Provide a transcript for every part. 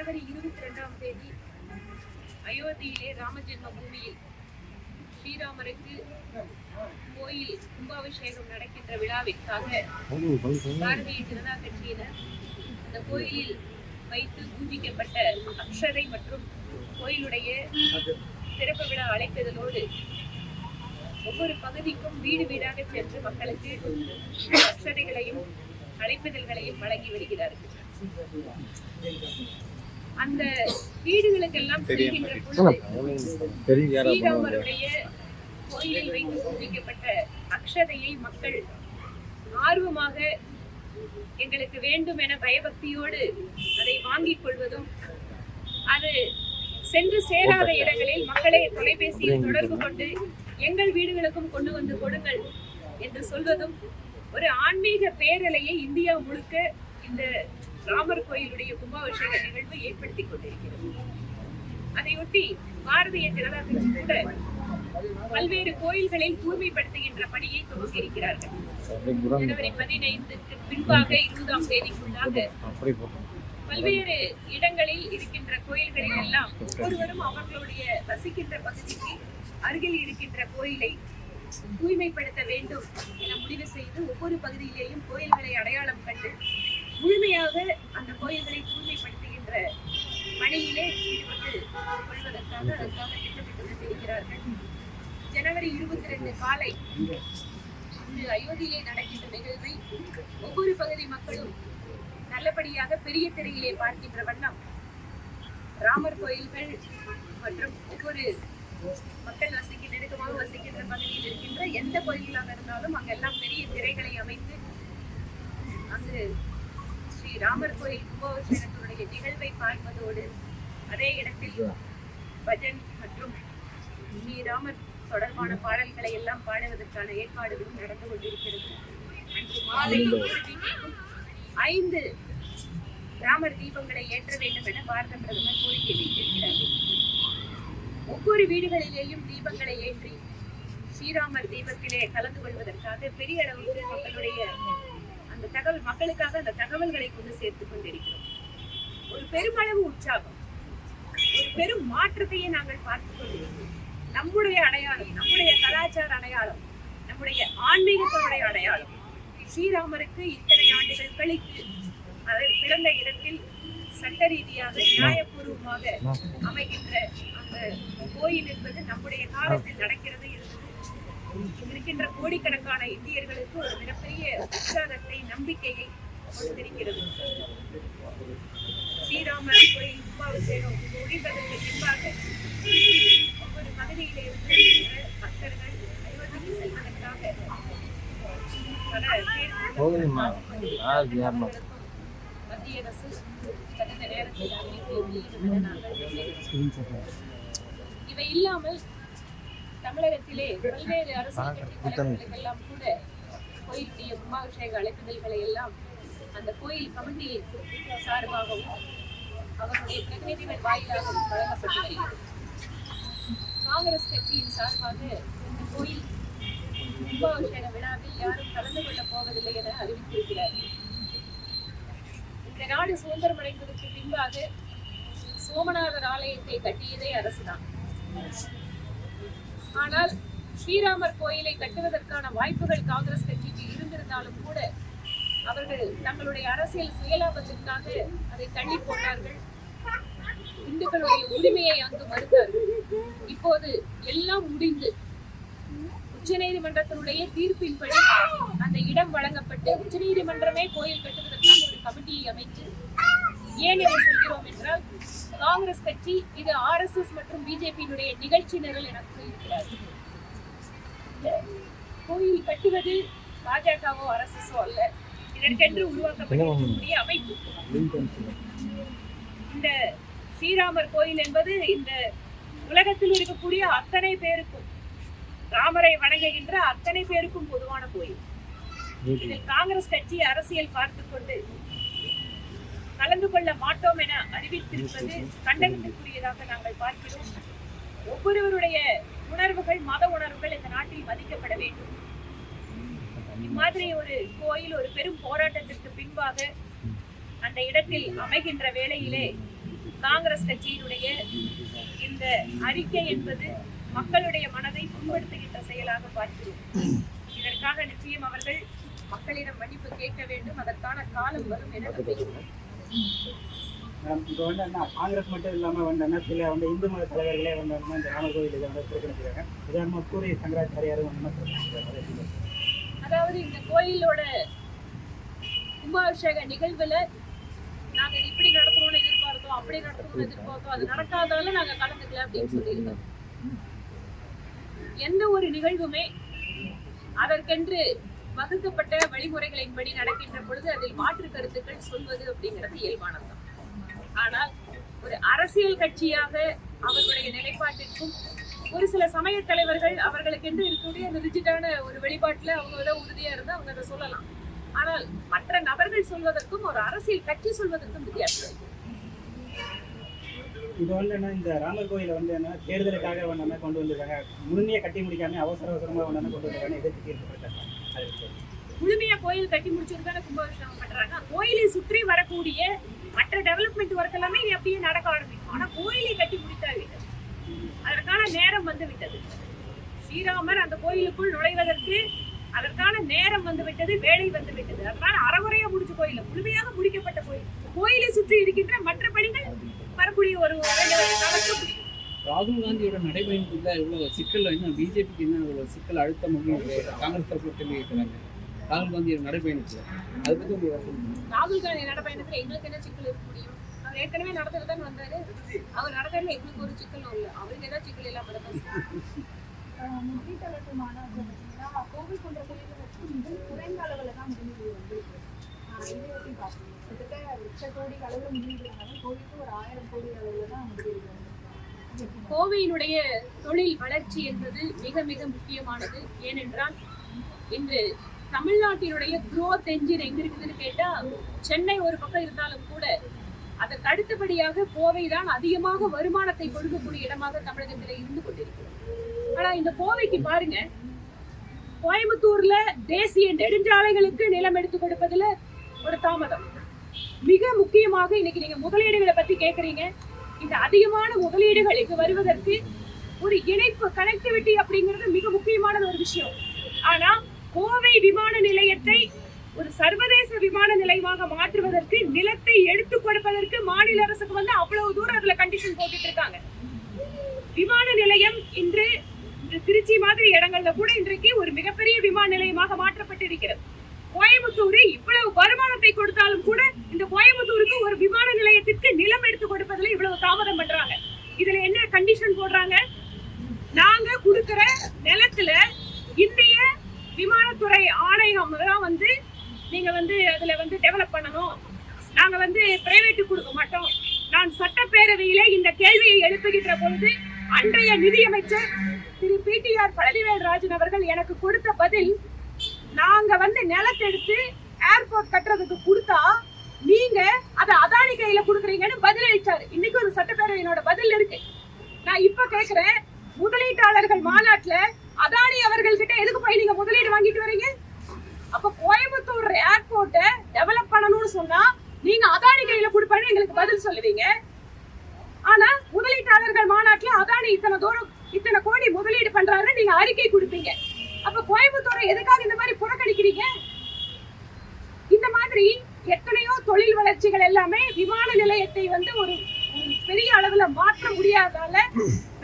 ஜனவரி 22ஆம் தேதி அயோத்தியிலே ராமஜென்ம பூமியில் ஸ்ரீராமருக்கு கோயில் கும்பாபிஷேகம் நடக்கின்ற விழாவிற்காக பாரதிய ஜனதா கட்சியினர் அந்த கோயிலில் வைத்து பூஜிக்கப்பட்ட அக்ஷதை மற்றும் கோயிலுடைய திறப்பு விழா அழைப்பதோடு ஒவ்வொரு பகுதிக்கும் வீடு வீடாக சென்று மக்களுக்கு அக்ஷதைகளையும் அழைப்பிதழ்களையும் வழங்கி வருகிறார்கள். அந்த வீடுகளுக்கெல்லாம் செல்கின்ற பொழுது ஸ்ரீராமருடைய கோயிலில் வைத்து பூஜிக்கப்பட்ட அக்ஷதையை மக்கள் ஆர்வமாக எங்களுக்கு வேண்டும் என பயபக்தியோடு அதை வாங்கிக் கொள்வதும், அது சென்று சேராத இடங்களில் மக்களை தொலைபேசியில் தொடர்பு கொண்டு எங்கள் வீடுகளுக்கும் கொண்டு வந்து கொடுங்கள் என்று சொல்வதும் ஒரு ஆன்மீக பேரலையை இந்தியா முழுக்க இந்த ராமர் கோயிலுடைய கும்பாபிஷேக நிகழ்வு ஏற்படுத்திக் கொண்டிருக்கிறது. அதையொட்டி பாரதிய ஜனதா கட்சி கூட பல்வேறு கோயில்களில் தூய்மைப்படுத்துகின்ற பணியை துவங்கியிருக்கிறார்கள். ஜனவரி 15க்கு பின்பாக 20ஆம் தேதிக்குள்ளாக பல்வேறு இடங்களில் இருக்கின்ற கோயில்களில் எல்லாம் ஒவ்வொருவரும் அவர்களுடைய வசிக்கின்ற பகுதிக்கு அருகில் இருக்கின்ற கோயிலை தூய்மைப்படுத்த வேண்டும் என முடிவு செய்து ஒவ்வொரு பகுதியிலேயும் கோயில்களை அடையாளம் கண்டு முழுமையாக அந்த கோயில்களை தூய்மைப்படுத்துகின்ற பணியிலே ஈடுபட்டு கொள்வதற்காக அதற்காக திட்டமிட்டு கொண்டிருக்கிறார்கள். ஜனவரி 22 காலை இன்று அயோத்தியிலே நடக்கின்ற நிகழ்வை ஒவ்வொரு பகுதி மக்களும் நல்லபடியாக பெரிய திரையிலே பார்க்கின்ற வண்ணம் ராமர் கோயில்கள் மற்றும் ஒவ்வொரு மக்கள் நெருக்கமாக வசிக்கின்ற பகுதியில் இருக்கின்ற எந்த கோயில்களாக இருந்தாலும் அங்கெல்லாம் பெரிய திரைகளை அமைத்து அங்கு ஸ்ரீ ராமர் கோயில் கும்பாபிஷேகத்தினுடைய நிகழ்வை பார்ப்பதோடு அதே இடத்தில் பஜன் மற்றும் ஸ்ரீ ராமர் தொடர்பான பாடல்களை எல்லாம் பாடுவதற்கான ஏற்பாடுகளும் நடந்து கொண்டிருக்கிறது. அன்று மாலை 5 ராமர் தீபங்களை ஏற்ற வேண்டும் என பாரத பிரதமர் கோரிக்கை வைத்திருக்கிறார். ஒவ்வொரு வீடுகளிலேயும் தீபங்களை ஏற்றி ஸ்ரீராமர் தீபத்திலே கலந்து கொள்வதற்காக பெரிய அளவுக்கு மக்களுடைய அந்த மக்களுக்காக அந்த தகவல்களை கொண்டு சேர்த்துக் கொண்டிருக்கிறோம். ஒரு பெருமளவு உற்சாகம், ஒரு பெரும் மாற்றத்தையே நாங்கள் பார்த்துக் கொண்டிருக்கிறோம். நம்முடைய அடையாளம், நம்முடைய கலாச்சார அடையாளம், நம்முடைய ஆன்மீகத்தினுடைய அடையாளம் ஸ்ரீராமருக்கு இத்தனை ஆண்டுகள் கழித்து அவர் பிறந்த இடத்தில் சட்ட ரீதியாக நியாயபூர்வமாக அமைகின்ற அந்த கோயில் என்பது நம்முடைய காலத்தில் நடக்கிறது இருக்கின்ற கோடிக்கணக்கான இந்தியர்களுக்கு ஒரு மிகப்பெரிய உற்சாகத்தை, நம்பிக்கையை கொடுத்திருக்கிறது. ஸ்ரீராமர் கோயில் கும்பாபிஷேகம் முடிவதற்கு பின்பாக ஒவ்வொரு பகுதியிலே இருந்து பக்தர்கள் அயோத்திக்கு செல்வதற்காக மத்திய அரசு கடந்த நேரத்தில் இவை இல்லாமல் தமிழகத்திலே பல்வேறு அரசியல் கட்சி தலைவர்களுக்கெல்லாம் கூட கோயிலுடைய கும்பாபிஷேக அழைப்பிதழ்களை எல்லாம் அந்த கோயில் கமிட்டி சார்பாகவும் அவருடைய பிரதிநிதிகள் வாயிலாகவும் வழங்கப்பட்டு வருகிறது. காங்கிரஸ் கட்சியின் சார்பாக இந்த கோயில் கும்பாபிஷேக விழாவில் யாரும் கலந்து கொள்ளப் போவதில்லை என அறிவித்திருக்கிறார்கள். இந்த நாடு சுதந்திரம் அடைந்ததற்கு பின்பாக சோமநாதர் ஆலயத்தை கட்டியதே அரசுதான். ஆனால் ஸ்ரீராமர் கோயிலை கட்டுவதற்கான வாய்ப்புகள் காங்கிரஸ் கட்சிக்கு இருந்திருந்தாலும் கூட அவர்கள் தங்களுடைய அரசியல் சுயலாபத்திற்காக அதை தள்ளி போட்டார்கள். இந்துக்களுடைய உரிமையை அங்கு மறுத்தார்கள். இப்போது எல்லாம் முடிந்து உச்சநீதிமன்றத்தினுடைய தீர்ப்பின்படி அந்த இடம் வழங்கப்பட்டு உச்சநீதிமன்றமே கோயில் கட்டுவதற்காக ஒரு கமிட்டியை அமைத்து, ஏன் இதை சொல்கிறோம் என்றால் காங்கிரஸ் கட்சி இது RSS மற்றும் பிஜேபியினுடைய நிகழ்ச்சி நிரல் என கூறியிருக்கிறார்கள். கோயில் கட்டுவது பாஜகவோ RSSஓ அல்ல, இதற்கென்று உருவாக்கப்பட்டிருக்கக்கூடிய அமைப்பு. இந்த ஸ்ரீராமர் கோயில் என்பது இந்த உலகத்தில் இருக்கக்கூடிய அத்தனை பேருக்கும், ராமரை வணங்குகின்ற அத்தனை பேருக்கும் பொதுவான கோயில். இதில் காங்கிரஸ் கட்சி அரசியல் பார்த்துக் கொண்டு கலந்து கொள்ள மாட்டோம் என அறிவித்திருப்பது கண்டனத்திற்குரியதாக நாங்கள் பார்க்கிறோம். ஒவ்வொருவருடைய உணர்வுகள், மத உணர்வுகள் இந்த நாட்டில் மதிக்கப்பட வேண்டும். இம்மாதிரி ஒரு கோயில் ஒரு பெரும் போராட்டத்திற்கு பின்பாக அந்த இடத்தில் அமைகின்ற வேளையிலே காங்கிரஸ் கட்சியினுடைய இந்த அறிக்கை என்பது மக்களுடைய மனதை புண்படுத்துகின்ற செயலாக பார்க்கிறோம். இதற்காக நிச்சயம் அவர்கள் மக்களிடம் மன்னிப்பு கேட்க வேண்டும். அதற்கான காலம் வரும் என நம்புகிறோம். இப்போ காங்கிரஸ் மட்டும் இல்லாமல் சில இந்து மத தலைவர்களே இந்த ராமர் கோயில் இதை புறக்கணிக்கிறாங்க. உதாரணமாக பூரி சங்கராச்சாரியாரும் அதாவது இந்த கோயிலோட கும்பாபிஷேக நிகழ்வுல நாங்க இப்படி நடத்தணும்னு எதிர்பார்த்தோம், அப்படி நடத்தணும்னு எதிர்பார்த்தோம், அது நடக்காதால நாங்க கலந்துக்கல அப்படின்னு சொல்லியிருந்தோம். எந்த ஒரு நிகழ்வுமே அதற்கென்று வகுக்கப்பட்ட வழிமுறைகளின்படி நடக்கின்ற பொழுது அதில் மாற்று கருத்துக்கள் சொல்வது அப்படிங்கிறது இயல்பானதுதான். ஆனால் ஒரு அரசியல் கட்சியாக அவர்களுடைய நிலைப்பாட்டிற்கும் ஒரு சில சமய தலைவர்கள் அவர்களுக்கென்று இருக்கக்கூடிய அந்த ரிஜிட்டான ஒரு வெளிப்பாட்டுல அவங்க தான் உறுதியா இருந்தா அவங்க அதை சொல்லலாம். ஆனால் மற்ற நபர்கள் சொல்வதற்கும் ஒரு அரசியல் கட்சி சொல்வதற்கும் வித்தியாசம். இது இந்த ராமர் கோயிலை தேர்தலுக்காக கொண்டு வந்திருக்காங்க. முழுமையா கட்டி முடிக்காம அவசரமா கொண்டு வந்திருக்காங்க. எதிர்த்து முழுமையா கோயில் கட்டி முடிச்சிருக்கான கும்பாபிஷேகம் பண்றாங்க. கோயிலை சுற்றி வரக்கூடிய மற்ற டெவலப்மெண்ட் ஒர்க் எல்லாமே அப்படியே நடக்க ஆரம்பிக்கும். ஆனா கோயிலை கட்டி முடித்தாவிட்டது, அதற்கான நேரம் வந்து விட்டது. ஸ்ரீராமர் அந்த கோயிலுக்குள் நுழைவதற்கு அதற்கான நேரம் வந்து விட்டது, வேலை வந்து விட்டது. அதனால அறகுறையா முடிச்ச கோயில் முழுமையாக முடிக்கப்பட்ட கோயில். கோயிலை சுற்றி இருக்கின்ற மற்ற பணிகள் வரக்கூடிய ஒரு காலத்தில் ராகுல் காந்தியோட நடைபயணத்துல இவ்வளவு சிக்கல், இன்னும் பிஜேபிக்கு என்ன இவ்வளவு சிக்கல் அழுத்த முடியும் காங்கிரஸ் தரப்புல கேள்வி கேட்கிறாங்க. ராகுல் காந்தியோட நடைபயணத்துல அதை பத்தி உங்களுக்கு ராகுல் காந்தி நடைபயணத்துல எங்களுக்கு என்ன சிக்கல் இருக்க முடியும்? அவர் ஏற்கனவே நடந்துட்டு தான் வந்தாரு. அவர் நடக்கிறதுல எங்களுக்கு ஒரு சிக்கலும் இல்லை. அவருக்கு ஏதாவது சிக்கல் இல்லாம கோவில் போன்ற கோயில்களுக்கு குறைந்த அளவில் தான் முதலீடு வந்திருக்கு. இதை எப்படி பார்க்கணும்? கிட்டத்தட்ட லட்ச கோடி அளவில் முதலீடு வந்தாலும் கோவிலுக்கு ஒரு 1000 கோடி அளவில் தான் முதலீடு வந்திருக்கு. கோவையினுடைய தொழில் வளர்ச்சி என்பது மிக மிக முக்கியமானது. ஏனென்றால் இன்று தமிழ்நாட்டினுடைய குரோத் என்ஜின் எங்க இருக்குதுன்னு கேட்டா சென்னை ஒரு பக்கம் இருந்தாலும் கூட அதற்கு அடுத்தபடியாக கோவை தான் அதிகமாக வருமானத்தை கொடுக்கக்கூடிய இடமாக தமிழகத்தில் இருந்து கொண்டிருக்கிறது. ஆனா இந்த கோவைக்கு பாருங்க, கோயம்புத்தூர்ல தேசிய நெடுஞ்சாலைகளுக்கு நிலம் எடுத்து கொடுப்பதுல ஒரு தாமதம். மிக முக்கியமாக இன்னைக்கு நீங்க முதலீடுகளை பத்தி கேக்குறீங்க. இந்த அதிகமான முதலீடுகளுக்கு வருவதற்கு ஒரு இணைப்பு கனெக்டிவிட்டி அப்படிங்கிறது மிக முக்கியமான ஒரு விஷயம். ஆனா கோவை விமான நிலையத்தை ஒரு சர்வதேச விமான நிலையமாக மாற்றுவதற்கு நிலத்தை எடுத்து கொடுப்பதற்கு மாநில அரசுக்கு அவ்வளவு தூரம் அதுல கண்டிஷன் போட்டுட்டு இருக்காங்க. விமான நிலையம் இன்று திருச்சி மாதிரி இடங்கள்ல கூட இன்றைக்கு ஒரு மிகப்பெரிய விமான நிலையமாக மாற்றப்பட்டிருக்கிறது. கோயம்புத்தூர் இவ்வளவு வருமானத்தை கொடுத்தாலும் கூட இந்த கோயம்புத்தூருக்கு ஒரு விமான நிலையத்திற்கு நிலம் எடுத்து கொடுப்பதில் இவ்வளவு தாமதம் பண்றாங்க. இதுல என்ன கண்டிஷன் போடுறாங்க? நாங்க கொடுக்கிற நிலத்துல இந்திய விமானத்துறை ஆணையம் தான் நீங்க அதுல டெவலப் பண்ணணும். நாங்க பிரைவேட் கொடுக்க மாட்டோம். நான் சட்டப்பேரவையில இந்த கேள்வியை எழுப்புகின்ற பொழுது அன்றைய நிதியமைச்சர் திரு பிடிஆர் பழனிவேல்ராஜன் அவர்கள் எனக்கு கொடுத்த பதில், நாங்க நிலத்தெடுத்து ஏர்போர்ட் கட்டுறதுக்கு கொடுத்தா நீங்க அதை அதானி கையில கொடுக்குறீங்கன்னு பதில் அளிச்சாரு. இன்னைக்கு ஒரு சட்டப்பேரவையினோட பதில் இருக்கு. நான் இப்ப கேக்குறேன், முதலீட்டாளர்கள் மாநாட்டுல அதானி அவர்கள் கிட்ட எதுக்கு போய் நீங்க முதலீடு வாங்கிட்டு வரீங்க? அப்ப கோயம்புத்தூர் ஏர்போர்ட்ட டெவலப் பண்ணணும்னு சொன்னா நீங்க அதானி கையில கொடுப்பேன்னு எங்களுக்கு பதில் சொல்லுவீங்க. ஆனா முதலீட்டாளர்கள் மாநாட்டுல அதானி இத்தனை கோடி முதலீடு பண்றாருன்னு நீங்க அறிக்கை கொடுப்பீங்க. அப்ப கோயம்புத்தூரை எதுக்காக இந்த மாதிரி புறக்கணிக்கிறீங்க? இந்த மாதிரி எத்தனையோ தொழில் வளர்ச்சிகள் எல்லாமே விமான நிலையத்தை ஒரு பெரிய அளவுல மாற்ற முடியாதால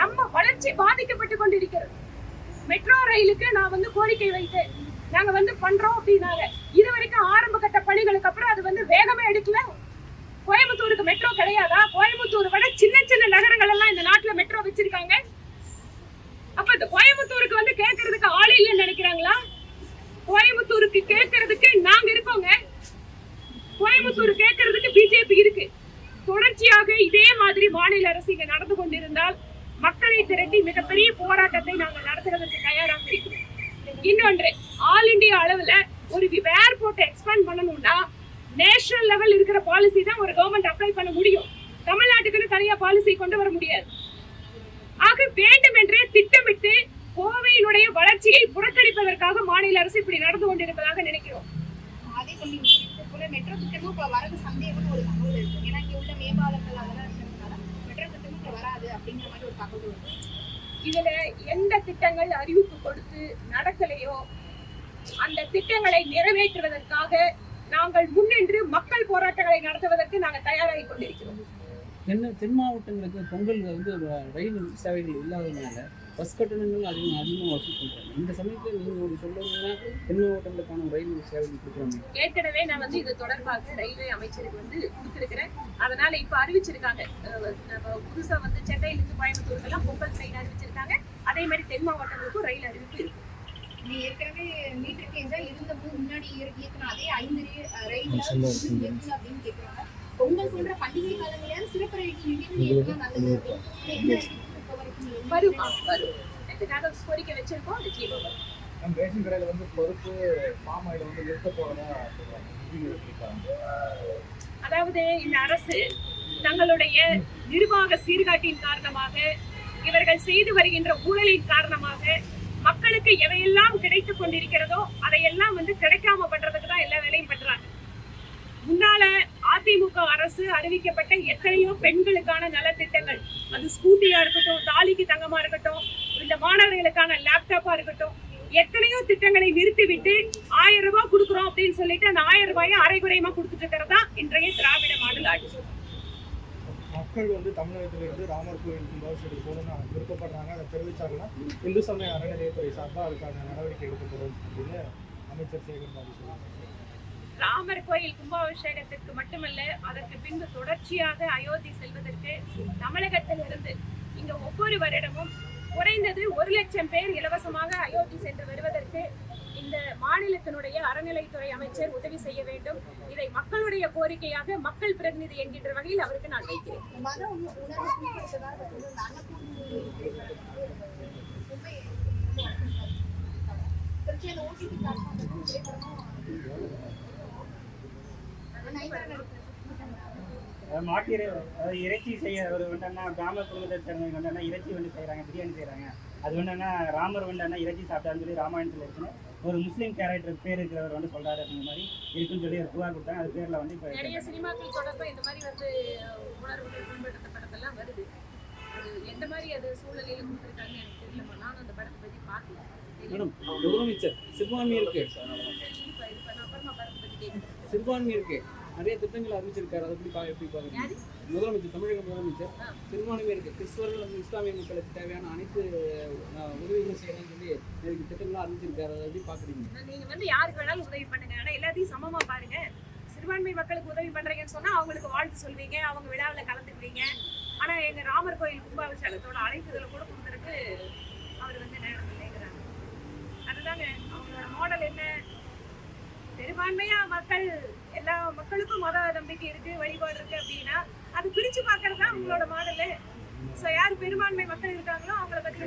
நம்ம வளர்ச்சி பாதிக்கப்பட்டு கொண்டிருக்கிறது. மெட்ரோ ரயிலுக்கு நான் கோரிக்கை வைத்தேன். நாங்க பண்றோம் அப்படின்னாங்க. இது வரைக்கும் ஆரம்ப கட்ட பணிகளுக்கு அப்புறம் அது வேகமே எடுக்கல. கோயம்புத்தூருக்கு மெட்ரோ கிடையாதா? கோயம்புத்தூர் விட சின்ன சின்ன நகரங்கள் எல்லாம் இந்த நாட்டுல மெட்ரோ வச்சிருக்காங்க. அப்ப இந்த கோயம்புத்தூருக்கு கேட்கறதுக்கு ஆள் இல்லைன்னு நினைக்கிறாங்களா? கோயம்புத்தூருக்கு கேட்கறதுக்கு நாங்க இருக்கோங்க. கோயம்புத்தூர் கேட்கறதுக்கு பிஜேபி இருக்கு. தொடர்ச்சியாக இதே மாதிரி மாநில அரசு இங்க நடந்து கொண்டிருந்தால் மக்களை திரட்டி மிகப்பெரிய போராட்டத்தை நாங்கள் நடத்துறதுக்கு தயாராக இருக்கிறோம். இன்னொன்று, ஆல் இண்டியா அளவுல ஒரு ஏர்போர்ட் எக்ஸ்பேண்ட் பண்ணணும்னா நேஷனல் லெவல் இருக்கிற பாலிசி தான் ஒரு கவர்மெண்ட் அப்ளை பண்ண முடியும். தமிழ்நாட்டுக்குன்னு தனியா பாலிசி கொண்டு வர முடியாது. ஆக வேண்டும் என்றே திட்டமிட்டு கோவையினுடைய வளர்ச்சியை புறக்கணிப்பதற்காக மாநில அரசு இப்படி நடந்து கொண்டிருப்பதாக நினைக்கிறோம். அதே போல மெட்ரோ திட்டமும் வரது சந்தேகம்னு ஒரு தகவல் இருக்கு. ஏன்னா இங்க உள்ள மேம்பாலங்கள் அதெல்லாம் இருக்கிறதுனால அப்படிங்கிற மாதிரி ஒரு தகவல் வருது. இதுல எந்த திட்டங்கள் அறிவிப்பு கொடுத்து நடக்கலையோ அந்த திட்டங்களை நிறைவேற்றுவதற்காக நாங்கள் முன்னின்று மக்கள் போராட்டங்களை நடத்துவதற்கு நாங்கள் தயாராகி கொண்டிருக்கிறோம். தென் மாவட்டங்களுக்கு பொங்கல் வந்து ரயில் சேவைகள் இல்லாததுனால பஸ் கட்டணங்கள் அதிகமாக வசூல் பண்ணுறாங்க. இந்த சமயத்தில் நீங்கள் ஒரு சொல்லுங்கன்னா தென் மாவட்டங்களுக்கான ரயில் சேவைகள் கொடுக்குறாங்க. ஏற்கனவே நான் வந்து இது தொடர்பாக ரயில்வே அமைச்சருக்கு வந்து கொடுத்துருக்கிறேன். அதனால இப்ப அறிவிச்சிருக்காங்க, புதுசா வந்து சென்னையிலிருந்து கோயம்புத்தூருக்கெல்லாம் பொங்கல் ட்ரெயின் அறிவிச்சிருக்காங்க. அதே மாதிரி தென் மாவட்டங்களுக்கும் ரயில் அறிவிப்பு இருக்கு. நீ ஏற்கனவே மீட்டருக்கு என்ற இருந்த முன்னாடி இயக்குன அதே 5 ரயில்கள் அப்படின்னு கேட்குறாங்க. பொங்கல் போன்ற பண்டிகை காலங்களில் சிறப்பு ரயில்கள் நல்லது வரும். இதுக்காக கோரிக்கை வச்சிருக்கோம். நிச்சயமா வரும். நம்ம ரேஷன் கடையில் வந்து பருப்பு பாம் ஆயில் வந்து நிறுத்த போறதா சொல்றாங்க. அதாவது இந்த அரசு தங்களுடைய நிர்வாக சீர்காட்டின் காரணமாக, இவர்கள் செய்து வருகின்ற ஊழலின் காரணமாக மக்களுக்கு எவையெல்லாம் கிடைத்துக் கொண்டிருக்கிறதோ அதையெல்லாம் வந்து கிடைக்காம பண்றதுக்கு தான் எல்லா வேலையும் பண்றாங்க. முன்னால அதிமுக அரசு அறிவிக்கப்பட்ட எத்தனையோ பெண்களுக்கான நலத்திட்டங்கள், அது ஸ்கூட்டியா இருக்கட்டும், தாலிக்கு தங்கமா இருக்கட்டும், இந்த மாணவர்களுக்கான லேப்டாப்பா இருக்கட்டும், எத்தனையோ திட்டங்களை நிறுத்திவிட்டு 1000 ரூபாய் கொடுக்குறோம் அப்படின்னு சொல்லிட்டு அந்த 1000 ரூபாயை அரைகுறையமா கொடுத்துட்டு இருக்கிறதா இன்றைய திராவிட மாடல் ஆட்சி. மக்கள் வந்து தமிழகத்தில் இருந்து ராமர் கோயில் கும்பாபிஷேகத்துக்கு போகணும்னு விருப்பப்படுறாங்க. அதை தெரிவிச்சாங்கன்னா இந்து சமய அறநிலையத்துறை சார்பாக அதுக்கான நடவடிக்கை எடுக்கப்படும் அப்படின்னு அமைச்சர் சேகர் பாபு சொன்னாங்க. ராமர் கோயில் கும்பாபிஷேகத்திற்கு மட்டுமல்ல, அதற்கு பின்பு தொடர்ச்சியாக அயோத்தி செல்வதற்கு தமிழகத்தில் இருந்து இங்க ஒவ்வொரு வருடமும் குறைந்தது 1,00,000 பேர் இலவசமாக அயோத்தி சென்று வருவதற்கு இந்த மாநிலத்தினுடைய அறநிலைத்துறை அமைச்சர் உதவி செய்ய வேண்டும். இதை மக்களுடைய கோரிக்கையாக மக்கள் பிரதிநிதி என்கின்ற வகையில் அவருக்கு நான் வைக்கிறேன். மாட்டு இறைச்சி செய்ய ஒரு வந்தோன்னா கிராம குடும்பத்தை சேர்ந்தவங்க வந்தோன்னா இறைச்சி வந்து செய்கிறாங்க, பிரியாணி செய்கிறாங்க. அது வந்தோன்னா ராமர் வந்தோன்னா இறைச்சி சாப்பிட்டான்னு சொல்லி ராமாயணத்தில் இருக்குன்னு ஒரு முஸ்லீம் கேரக்டர் பேர் இருக்கிறவர் வந்து சொல்கிறாரு. அந்த மாதிரி இருக்குன்னு சொல்லி ஒரு புகார் கொடுத்தாங்க. அது பேரில் வந்து இப்போ நிறைய சினிமாக்கள் தொடர்பாக இந்த மாதிரி வந்து உணர்வுகள் புண்படுத்த படத்தெல்லாம் வருது. அது எந்த மாதிரி அது சூழ்நிலையில் கொடுத்துருக்காங்கன்னு எனக்கு தெரியல. நானும் அந்த படத்தை பற்றி பார்க்கல. மேடம், முதலமைச்சர் சிறுபான்மையிற்கு சிறுபான்மையிற்கு நிறைய திட்டங்கள் அறிவிச்சிருக்காரு. அதை எப்படி பாருங்க? முதலமைச்சர், தமிழக முதலமைச்சர் சிறுபான்மையிற்கு கிறிஸ்தவர்கள் வந்து இஸ்லாமிய மக்களுக்கு தேவையான அனைத்து உதவிகளும் செய்யணும்னு சொல்லி எனக்கு திட்டங்களாக அறிவிச்சிருக்காரு. அதை எப்படி பார்க்குறீங்க? நீங்க வந்து யாருக்கு வேணாலும் உதவி பண்ணுங்க, ஆனால் எல்லாத்தையும் சமமா பாருங்க. சிறுபான்மை மக்களுக்கு உதவி பண்றீங்கன்னு சொன்னா அவங்களுக்கு வாழ்த்து சொல்வீங்க, அவங்க விழாவில் கலந்துக்குவீங்க. ஆனா எங்க ராமர் கோயில் கும்பாபிஷேகத்தோட அழைப்புதலை கூட கொடுக்கறதுக்கு அவர் வந்து நேரம் இல்லைங்கிறாங்க. அதுதாங்க அவங்களோட மாடல். என்ன பெரும்பான்மையா மக்கள், எல்லா மக்களுக்கும் மத நம்பிக்கை இருக்கு, வழிபாடு இருக்கு அப்படின்னா அது பிரிச்சு பாக்குறதுதான் அவங்களோட மாடலு. ஸோ யார் பெரும்பான்மை மக்கள் இருக்காங்களோ அவங்கள பத்தி